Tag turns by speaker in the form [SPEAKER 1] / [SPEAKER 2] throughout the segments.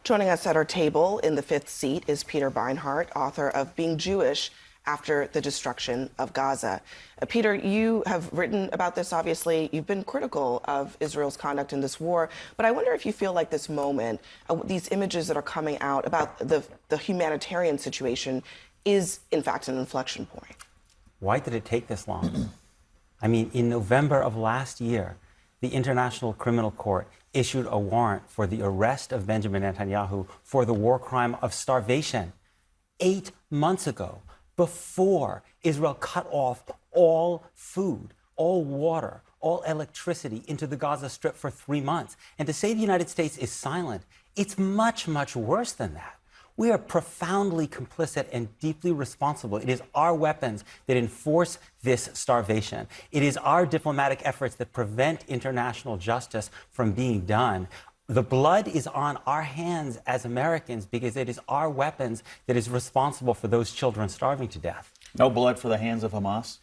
[SPEAKER 1] Joining us at our table in the fifth seat is Peter Beinart, author of Being Jewish After the Destruction of Gaza. Peter, you have written about this, obviously. You've been critical of Israel's conduct in this war, but I wonder if you feel like this moment, these images that are coming out about the humanitarian situation is, in fact, an inflection point.
[SPEAKER 2] Why did it take this long? I mean, in November of last year, the International Criminal Court issued a warrant for the arrest of Benjamin Netanyahu for the war crime of starvation 8 months ago, before Israel cut off all food, all water, all electricity into the Gaza Strip for 3 months. And to say the United States is silent, it's much, much worse than that. We are profoundly complicit and deeply responsible. It is our weapons that enforce this starvation. It is our diplomatic efforts that prevent international justice from being done. The blood is on our hands as Americans because it is our weapons that is responsible for those children starving to death.
[SPEAKER 3] No blood for the hands of Hamas?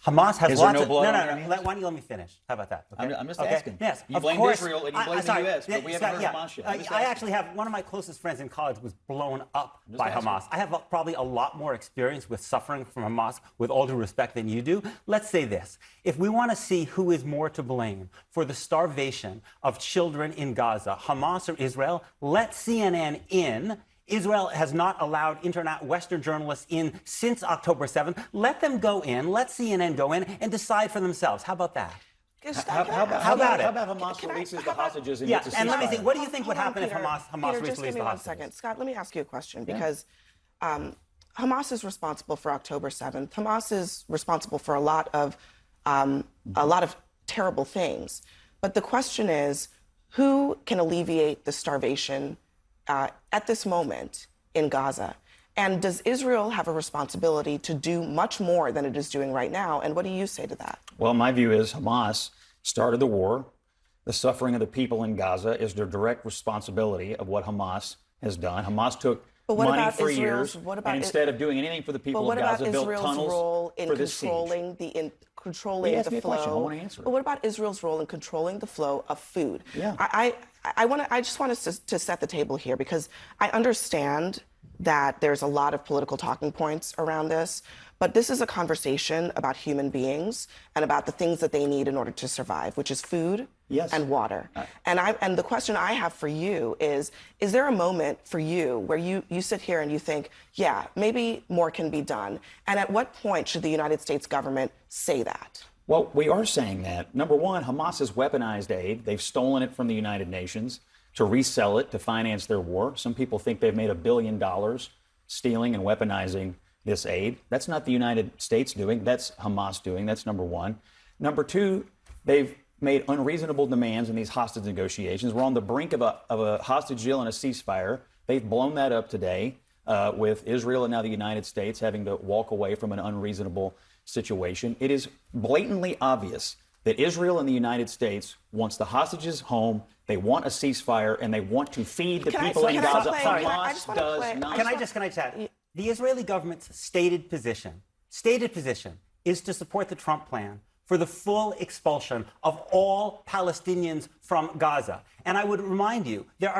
[SPEAKER 2] Hamas has
[SPEAKER 3] Is
[SPEAKER 2] lots
[SPEAKER 3] there no
[SPEAKER 2] of...
[SPEAKER 3] blood
[SPEAKER 2] No,
[SPEAKER 3] on
[SPEAKER 2] no,
[SPEAKER 3] their
[SPEAKER 2] no.
[SPEAKER 3] hands?
[SPEAKER 2] Why don't you let me finish? How about that? Okay?
[SPEAKER 3] I'm just
[SPEAKER 2] Okay?
[SPEAKER 3] asking.
[SPEAKER 2] Yes,
[SPEAKER 3] You
[SPEAKER 2] of
[SPEAKER 3] blamed
[SPEAKER 2] course.
[SPEAKER 3] Israel and you blamed the U.S., but we haven't heard Hamas yet.
[SPEAKER 2] I actually have one of my closest friends in college was blown up by Hamas. I have probably a lot more experience with suffering from Hamas, with all due respect, than you do. Let's say this. If we want to see who is more to blame for the starvation of children in Gaza, Hamas or Israel, let CNN in. Israel has not allowed Western journalists in since October 7th. Let them go in, let CNN go in, and decide for themselves. How about that?
[SPEAKER 3] How about Hamas releases the hostages and gets a ceasefire?
[SPEAKER 2] And let me see, what do you think would happen if
[SPEAKER 1] Peter,
[SPEAKER 2] Hamas
[SPEAKER 1] Peter,
[SPEAKER 2] released
[SPEAKER 1] just give me
[SPEAKER 2] the
[SPEAKER 1] one
[SPEAKER 2] hostages?
[SPEAKER 1] second. Scott, let me ask you a question, because Hamas is responsible for October 7th. Hamas is responsible for a lot of terrible things. But the question is, who can alleviate the starvation at this moment in Gaza? And does Israel have a responsibility to do much more than it is doing right now? And what do you say to that?
[SPEAKER 3] Well, my view is Hamas started the war. The suffering of the people in Gaza is their direct responsibility of what Hamas has done. Hamas took money for years, and instead of doing anything for the people of Gaza, built tunnels for this siege.
[SPEAKER 1] Controlling the flow.
[SPEAKER 3] I want to answer it.
[SPEAKER 1] But what about Israel's role in controlling the flow of food?
[SPEAKER 3] Yeah.
[SPEAKER 1] I just want us to set the table here, because I understand that there's a lot of political talking points around this, but this is a conversation about human beings and about the things that they need in order to survive, which is food and water. And the question I have for you is there a moment for you where you sit here and you think, yeah, maybe more can be done? And at what point should the United States government say that?
[SPEAKER 3] Well, we are saying that. Number one, Hamas has weaponized aid. They've stolen it from the United Nations to resell it to finance their war. Some people think they've made $1 billion stealing and weaponizing this aid. That's not the United States doing. That's Hamas doing. That's number one. Number two, they've made unreasonable demands in these hostage negotiations. We're on the brink of a hostage deal and a ceasefire. They've blown that up today with Israel and now the United States having to walk away from an unreasonable situation. It is blatantly obvious that Israel and the United States wants the hostages home, they want a ceasefire, and they want to feed the people in Gaza. Hamas does not.
[SPEAKER 2] Can I just add? The Israeli government's stated position is to support the Trump plan for the full expulsion of all Palestinians from Gaza. And I would remind you, there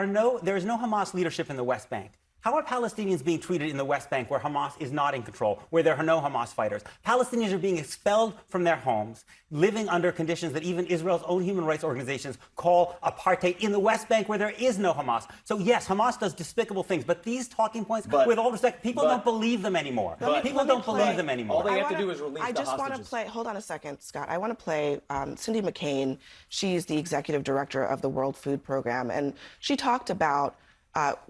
[SPEAKER 2] is no Hamas leadership in the West Bank. How are Palestinians being treated in the West Bank, where Hamas is not in control, where there are no Hamas fighters? Palestinians are being expelled from their homes, living under conditions that even Israel's own human rights organizations call apartheid in the West Bank, where there is no Hamas. So yes, Hamas does despicable things, but these talking points, with all respect, people don't believe them anymore. People don't believe them anymore.
[SPEAKER 3] All they have to do is release the hostages.
[SPEAKER 1] I just want to play, hold on a second, Scott. I want to play Cindy McCain. She's the executive director of the World Food Program, and she talked about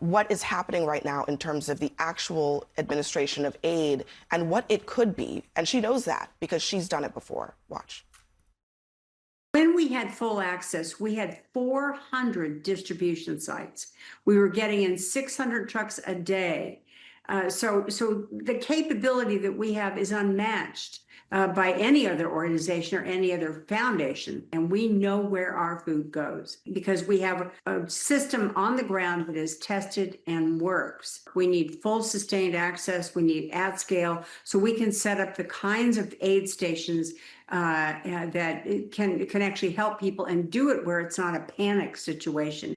[SPEAKER 1] what is happening right now in terms of the actual administration of aid and what it could be. And she knows that because she's done it before. Watch.
[SPEAKER 4] When we had full access, we had 400 distribution sites. We were getting in 600 trucks a day. So the capability that we have is unmatched by any other organization or any other foundation. And we know where our food goes because we have a system on the ground that is tested and works. We need full sustained access. We need at scale so we can set up the kinds of aid stations that can actually help people and do it where it's not a panic situation.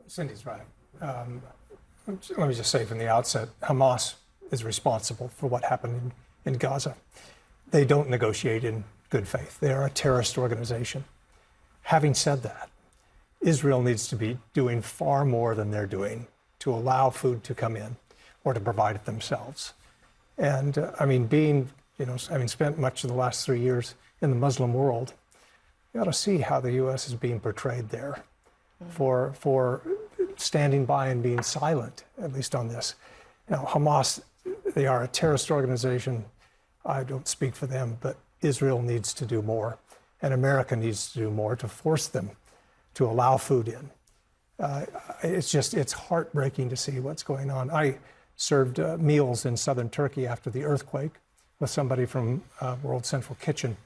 [SPEAKER 5] Cindy's right. Let me just say from the outset, Hamas is responsible for what happened in Gaza. They don't negotiate in good faith. They are a terrorist organization. Having said that, Israel needs to be doing far more than they're doing to allow food to come in or to provide it themselves. And having spent much of the last 3 years in the Muslim world, you ought to see how the U.S. is being portrayed there for standing by and being silent, at least on this. Now, Hamas, they are a terrorist organization. I don't speak for them, but Israel needs to do more, and America needs to do more to force them to allow food in. It's heartbreaking to see what's going on. I served meals in southern Turkey after the earthquake with somebody from World Central Kitchen,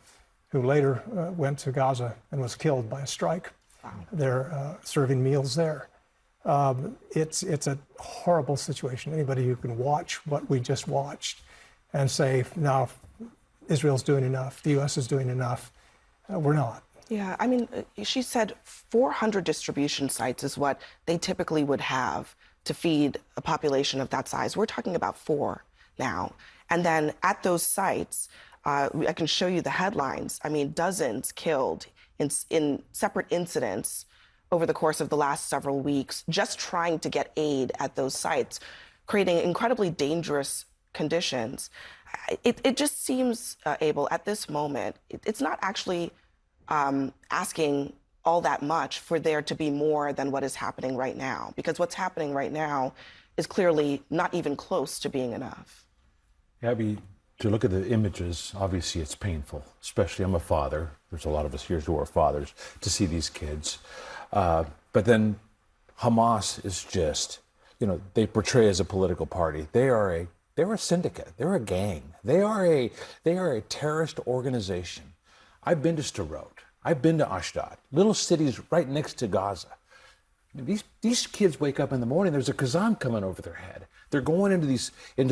[SPEAKER 5] who later went to Gaza and was killed by a strike. Wow. They're serving meals there. It's a horrible situation. Anybody who can watch what we just watched and say, no, Israel's doing enough, the U.S. is doing enough, we're not.
[SPEAKER 1] Yeah, I mean, she said 400 distribution sites is what they typically would have to feed a population of that size. We're talking about 4 now. And then at those sites, I can show you the headlines. I mean, dozens killed in separate incidents over the course of the last several weeks, just trying to get aid at those sites, creating incredibly dangerous conditions. It just seems, Abel, at this moment, it's not actually asking all that much for there to be more than what is happening right now, because what's happening right now is clearly not even close to being enough.
[SPEAKER 6] Abby, to look at the images, obviously it's painful, especially I'm a father. There's a lot of us here who are fathers, to see these kids. But then Hamas is just, they portray as a political party. They're a syndicate. They're a gang. They are a terrorist organization. I've been to Sderot. I've been to Ashdod, little cities right next to Gaza. These kids wake up in the morning, there's a kazan coming over their head. They're going into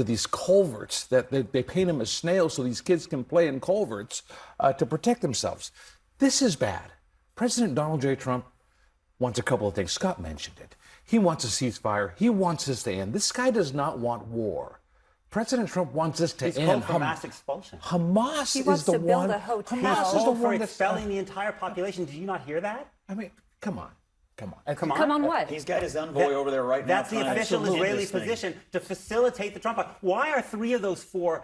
[SPEAKER 6] these culverts that they paint them as snails so these kids can play in culverts to protect themselves. This is bad. President Donald J. Trump wants a couple of things. Scott mentioned it. He wants a ceasefire. He wants this to end. This guy does not want war. President Trump wants this to end.
[SPEAKER 2] He's called for mass expulsion.
[SPEAKER 6] Hamas
[SPEAKER 7] he wants
[SPEAKER 6] is the
[SPEAKER 7] to build
[SPEAKER 6] one.
[SPEAKER 7] a hotel.
[SPEAKER 6] Hamas is the
[SPEAKER 2] called for
[SPEAKER 6] one that's
[SPEAKER 2] expelling the entire population. Did you not hear that?
[SPEAKER 6] I mean, come on.
[SPEAKER 7] Come on what?
[SPEAKER 3] He's got his envoy over there right now.
[SPEAKER 2] That's the official Israeli position to facilitate the Trump. Why are 3 of those 4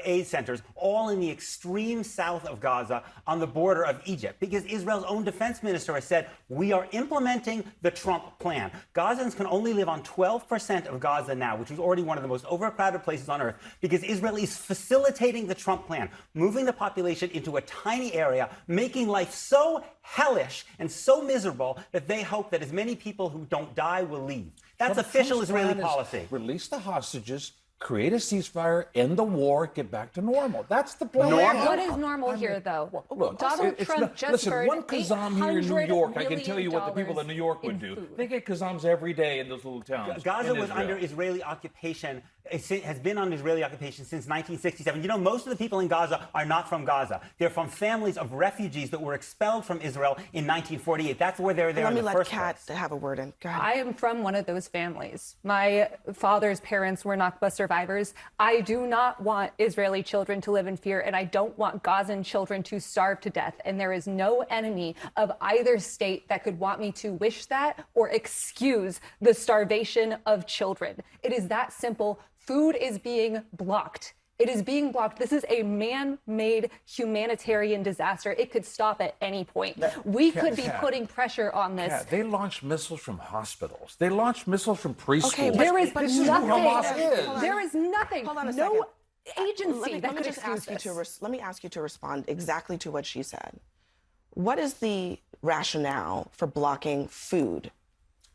[SPEAKER 2] aid centers all in the extreme south of Gaza on the border of Egypt? Because Israel's own defense minister has said, we are implementing the Trump plan. Gazans can only live on 12% of Gaza now, which is already one of the most overcrowded places on earth, because Israel is facilitating the Trump plan, moving the population into a tiny area, making life so hellish and so miserable that they hope that as many people who don't die will leave. That's official Israeli policy.
[SPEAKER 6] Release the hostages, create a ceasefire, end the war, get back to normal. That's the plan.
[SPEAKER 7] What is normal here, though?
[SPEAKER 6] Look,
[SPEAKER 7] Donald Trump just
[SPEAKER 6] listen, one kazam here in New York, I can tell you what the people of New York would do.
[SPEAKER 7] Food.
[SPEAKER 6] They get kazams every day in those little towns.
[SPEAKER 2] Gaza was under Israeli occupation, has been under Israeli occupation since 1967. You know, most of the people in Gaza are not from Gaza. They're from families of refugees that were expelled from Israel in 1948. That's where they're there in the first place.
[SPEAKER 1] Let me let Kat have a word in. Go ahead.
[SPEAKER 8] I am from one of those families. My father's parents were Nakba survivors. I do not want Israeli children to live in fear, and I don't want Gazan children to starve to death. And there is no enemy of either state that could want me to wish that or excuse the starvation of children. It is that simple. Food is being blocked. It is being blocked. This is a man-made humanitarian disaster. It could stop at any point. We could be putting pressure on this.
[SPEAKER 6] Yeah, they launched missiles from hospitals. They launched missiles from preschools.
[SPEAKER 1] Okay,
[SPEAKER 8] there is
[SPEAKER 6] this is
[SPEAKER 8] nothing.
[SPEAKER 6] who Hamas is.
[SPEAKER 8] There is nothing.
[SPEAKER 1] Hold on a
[SPEAKER 8] no
[SPEAKER 1] second.
[SPEAKER 8] agency that could excuse this.
[SPEAKER 1] Let me ask you to respond exactly to what she said. What is the rationale for blocking food?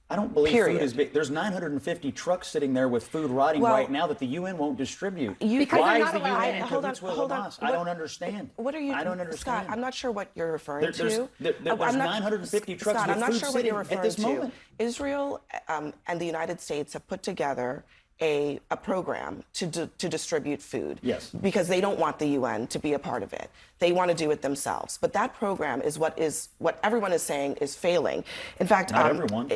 [SPEAKER 3] I don't believe
[SPEAKER 1] Period.
[SPEAKER 3] food is big. There's 950 trucks sitting there with food rotting right now that the UN won't distribute.
[SPEAKER 8] Because
[SPEAKER 3] Why
[SPEAKER 8] they're
[SPEAKER 3] is the
[SPEAKER 8] not
[SPEAKER 3] UN
[SPEAKER 8] allowed-
[SPEAKER 3] in
[SPEAKER 1] Hold on,
[SPEAKER 3] cahoots with
[SPEAKER 1] hold on.
[SPEAKER 3] Hamas? I don't understand.
[SPEAKER 1] What are you?
[SPEAKER 3] I don't understand.
[SPEAKER 1] Scott, I'm not sure what you're referring to.
[SPEAKER 3] There's
[SPEAKER 1] I'm not-
[SPEAKER 3] 950 trucks
[SPEAKER 1] Scott,
[SPEAKER 3] with
[SPEAKER 1] I'm not
[SPEAKER 3] food
[SPEAKER 1] sure what
[SPEAKER 3] sitting
[SPEAKER 1] you're
[SPEAKER 3] at
[SPEAKER 1] referring
[SPEAKER 3] this
[SPEAKER 1] to.
[SPEAKER 3] moment.
[SPEAKER 1] Israel and the United States have put together a program to distribute food.
[SPEAKER 3] Yes.
[SPEAKER 1] Because they don't want the UN to be a part of it. They want to do it themselves. But that program is what everyone is saying is failing. In fact,
[SPEAKER 3] Not everyone.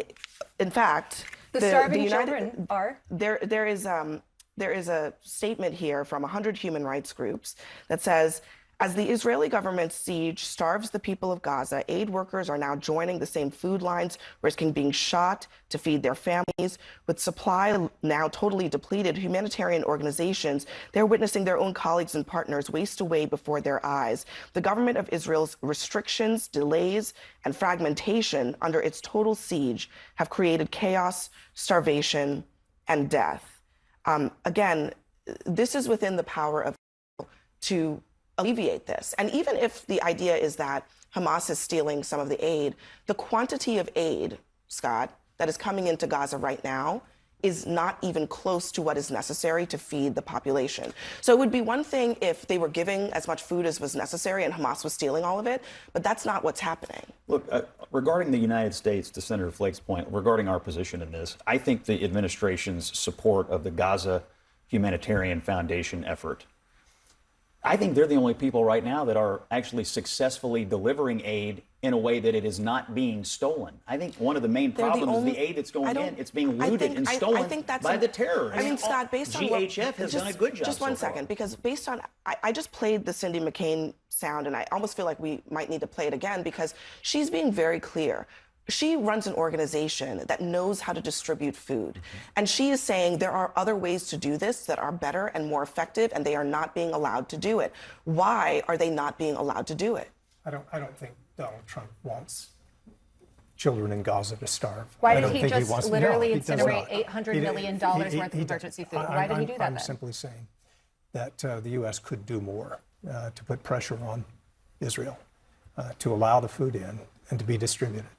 [SPEAKER 1] In fact,
[SPEAKER 8] The starving children are.
[SPEAKER 1] there is a statement here from 100 human rights groups that says, as the Israeli government's siege starves the people of Gaza, aid workers are now joining the same food lines, risking being shot to feed their families. With supply now totally depleted, humanitarian organizations, they're witnessing their own colleagues and partners waste away before their eyes. The government of Israel's restrictions, delays, and fragmentation under its total siege have created chaos, starvation, and death. Again, this is within the power of to alleviate this. And even if the idea is that Hamas is stealing some of the aid, the quantity of aid, Scott, that is coming into Gaza right now is not even close to what is necessary to feed the population. So it would be one thing if they were giving as much food as was necessary and Hamas was stealing all of it, but that's not what's happening.
[SPEAKER 3] Look, regarding the United States, to Senator Flake's point, regarding our position in this, I think the administration's support of the Gaza Humanitarian Foundation effort, I think they're the only people right now that are actually successfully delivering aid in a way that it is not being stolen. I think one of the main problems is the aid that's going in. It's being looted and stolen by the terrorists.
[SPEAKER 1] I mean, Scott, based on
[SPEAKER 3] GHF has done a good job.
[SPEAKER 1] Just one second, because based on, I just played the Cindy McCain sound, and I almost feel like we might need to play it again because she's being very clear. She runs an organization that knows how to distribute food. And she is saying there are other ways to do this that are better and more effective, and they are not being allowed to do it. Why are they not being allowed to do it?
[SPEAKER 5] I don't think Donald Trump wants children in Gaza to starve.
[SPEAKER 7] Why did he just literally incinerate $800 million worth of emergency food? Why did he do that then?
[SPEAKER 5] I'm simply saying that the U.S. could do more to put pressure on Israel to allow the food in and to be distributed.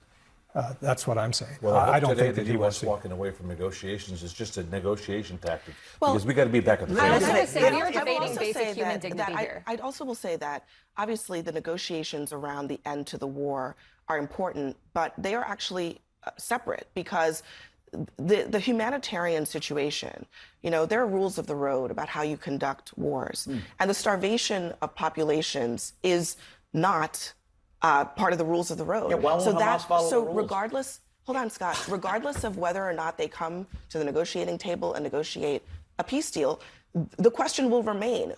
[SPEAKER 5] That's what I'm saying.
[SPEAKER 6] Well,
[SPEAKER 5] I don't
[SPEAKER 6] today
[SPEAKER 5] think that
[SPEAKER 6] the U.S.
[SPEAKER 5] wants
[SPEAKER 6] walking away from negotiations is just a negotiation tactic because we got to be back at the
[SPEAKER 8] I was
[SPEAKER 6] table.
[SPEAKER 8] going to say, we are
[SPEAKER 1] I will
[SPEAKER 8] debating
[SPEAKER 1] also
[SPEAKER 8] basic
[SPEAKER 1] say
[SPEAKER 8] human
[SPEAKER 1] that
[SPEAKER 8] dignity here.
[SPEAKER 1] I'd also will say that obviously the negotiations around the end to the war are important, but they are actually separate because the humanitarian situation, you know, there are rules of the road about how you conduct wars. And the starvation of populations is not part of the rules of the road.
[SPEAKER 3] Yeah, why won't Hamas follow the rules?
[SPEAKER 1] Regardless, hold on, Scott, regardless of whether or not they come to the negotiating table and negotiate a peace deal, the question will remain,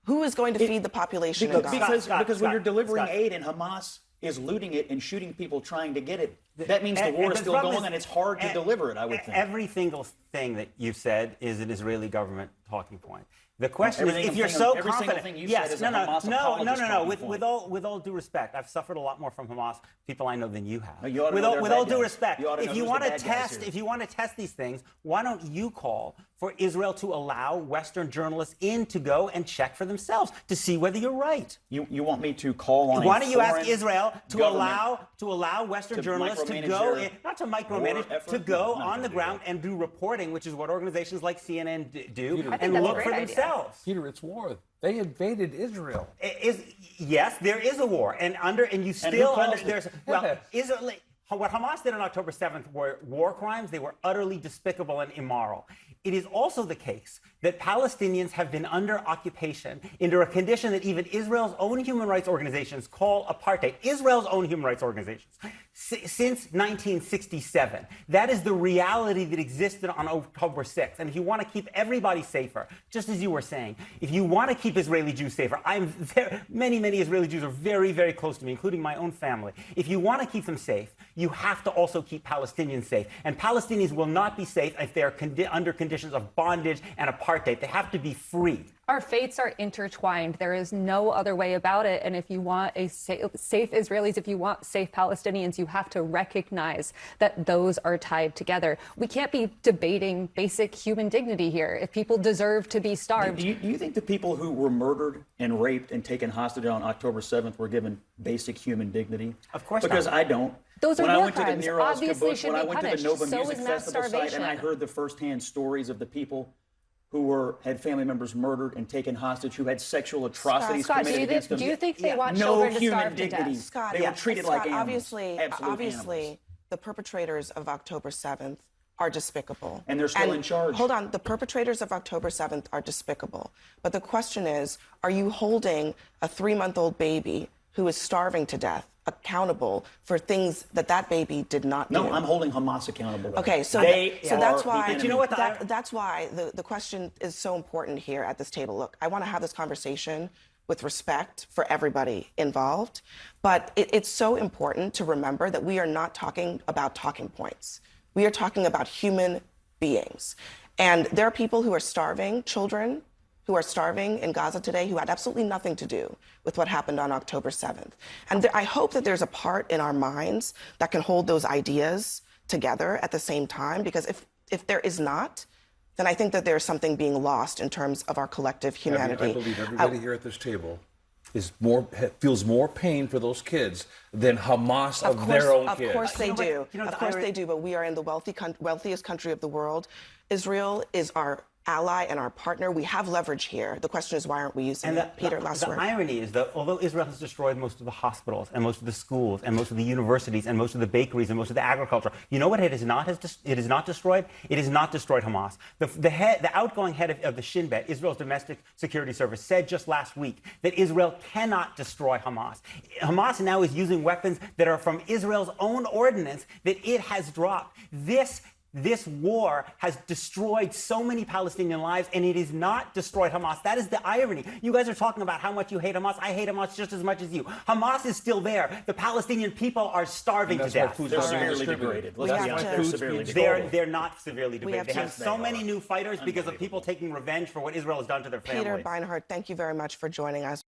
[SPEAKER 1] who is going to feed the population in Gaza?
[SPEAKER 3] Because when you're delivering aid and Hamas is looting it and shooting people trying to get it, that means the war is still going and it's hard to deliver it, I would think.
[SPEAKER 2] Every single thing that you've said is an Israeli government talking point. The question is, if you're so confident, yes, no. With all due respect, I've suffered a lot more from Hamas people I know than you have. With all due respect, if you want to test these things, why don't you call for Israel to allow Western journalists in to go and check for themselves to see whether you're right?
[SPEAKER 3] You want me to call on?
[SPEAKER 2] Why don't you ask Israel to allow Western journalists to go in, not to micromanage, to go on the ground and do reporting, which is what organizations like CNN do, and look for themselves.
[SPEAKER 6] Peter, it's war. They invaded Israel.
[SPEAKER 2] Yes, there is a war, Israel. What Hamas did on October 7th were war crimes. They were utterly despicable and immoral. It is also the case that Palestinians have been under occupation under a condition that even Israel's own human rights organizations call apartheid. Israel's own human rights organizations. Since 1967. That is the reality that existed on October 6th. And if you want to keep everybody safer, just as you were saying, if you want to keep Israeli Jews safer, many Israeli Jews are very, very close to me, including my own family. If you want to keep them safe, you have to also keep Palestinians safe. And Palestinians will not be safe if they are under conditions of bondage and apartheid. They have to be free.
[SPEAKER 8] Our fates are intertwined. There is no other way about it. And if you want a safe Israelis, if you want safe Palestinians, you have to recognize that those are tied together. We can't be debating basic human dignity here. If people deserve to be starved.
[SPEAKER 3] Do you think the people who were murdered and raped and taken hostage on October 7th were given basic human dignity?
[SPEAKER 2] Of course
[SPEAKER 3] because
[SPEAKER 2] not.
[SPEAKER 3] I don't.
[SPEAKER 8] Those
[SPEAKER 3] when
[SPEAKER 8] are
[SPEAKER 3] I
[SPEAKER 8] war
[SPEAKER 3] went
[SPEAKER 8] crimes.
[SPEAKER 3] to the Nero's
[SPEAKER 8] Obviously
[SPEAKER 3] kibbutz,
[SPEAKER 8] should
[SPEAKER 3] when I
[SPEAKER 8] be
[SPEAKER 3] went
[SPEAKER 8] punished.
[SPEAKER 3] to the Nova
[SPEAKER 8] So
[SPEAKER 3] Music
[SPEAKER 8] is mass
[SPEAKER 3] Festival site, and I
[SPEAKER 8] starvation.
[SPEAKER 3] heard the firsthand stories of the people who had family members murdered and taken hostage, who had sexual atrocities
[SPEAKER 8] Scott,
[SPEAKER 3] committed against them.
[SPEAKER 8] do you think they want
[SPEAKER 3] no
[SPEAKER 8] children to
[SPEAKER 3] human
[SPEAKER 8] starve to
[SPEAKER 3] dignity.
[SPEAKER 8] death?
[SPEAKER 3] They were treated like animals.
[SPEAKER 1] Obviously,
[SPEAKER 3] Absolute
[SPEAKER 1] obviously,
[SPEAKER 3] animals.
[SPEAKER 1] the perpetrators of October 7th are despicable.
[SPEAKER 3] And they're still in charge.
[SPEAKER 1] Hold on, the perpetrators of October 7th are despicable. But the question is, are you holding a 3-month-old baby who is starving to death accountable for things that that baby did not do?
[SPEAKER 3] No, I'm holding Hamas accountable.
[SPEAKER 1] Okay, so that's why.
[SPEAKER 3] But you know what?
[SPEAKER 1] That's why the question is so important here at this table. Look, I want to have this conversation with respect for everybody involved, but it's so important to remember that we are not talking about talking points. We are talking about human beings, and there are people who are starving, children who are starving in Gaza today who had absolutely nothing to do with what happened on October 7th. And I hope that there's a part in our minds that can hold those ideas together at the same time, because if there is not, then I think that there's something being lost in terms of our collective humanity.
[SPEAKER 6] I believe everybody here at this table feels more pain for those kids than Hamas of their own kids.
[SPEAKER 1] Of course they do. Of course they do, but we are in the wealthiest country of the world. Israel is our ally and our partner. We have leverage here. The question is, why aren't we using it? Peter, last word.
[SPEAKER 2] The irony is that although Israel has destroyed most of the hospitals and most of the schools and most of the universities and most of the bakeries and most of the agriculture, you know what it has not destroyed? It has not destroyed Hamas. The outgoing head of the Shin Bet, Israel's domestic security service, said just last week that Israel cannot destroy Hamas. Hamas now is using weapons that are from Israel's own ordinance that it has dropped. This war has destroyed so many Palestinian lives, and it has not destroyed Hamas. That is the irony. You guys are talking about how much you hate Hamas. I hate Hamas just as much as you. Hamas is still there. The Palestinian people are starving to death.
[SPEAKER 3] They're severely degraded. Let's be honest. They're severely degraded.
[SPEAKER 2] They're not severely degraded. They have so many new fighters because of people taking revenge for what Israel has done to their families.
[SPEAKER 1] Peter Beinart, thank you very much for joining us.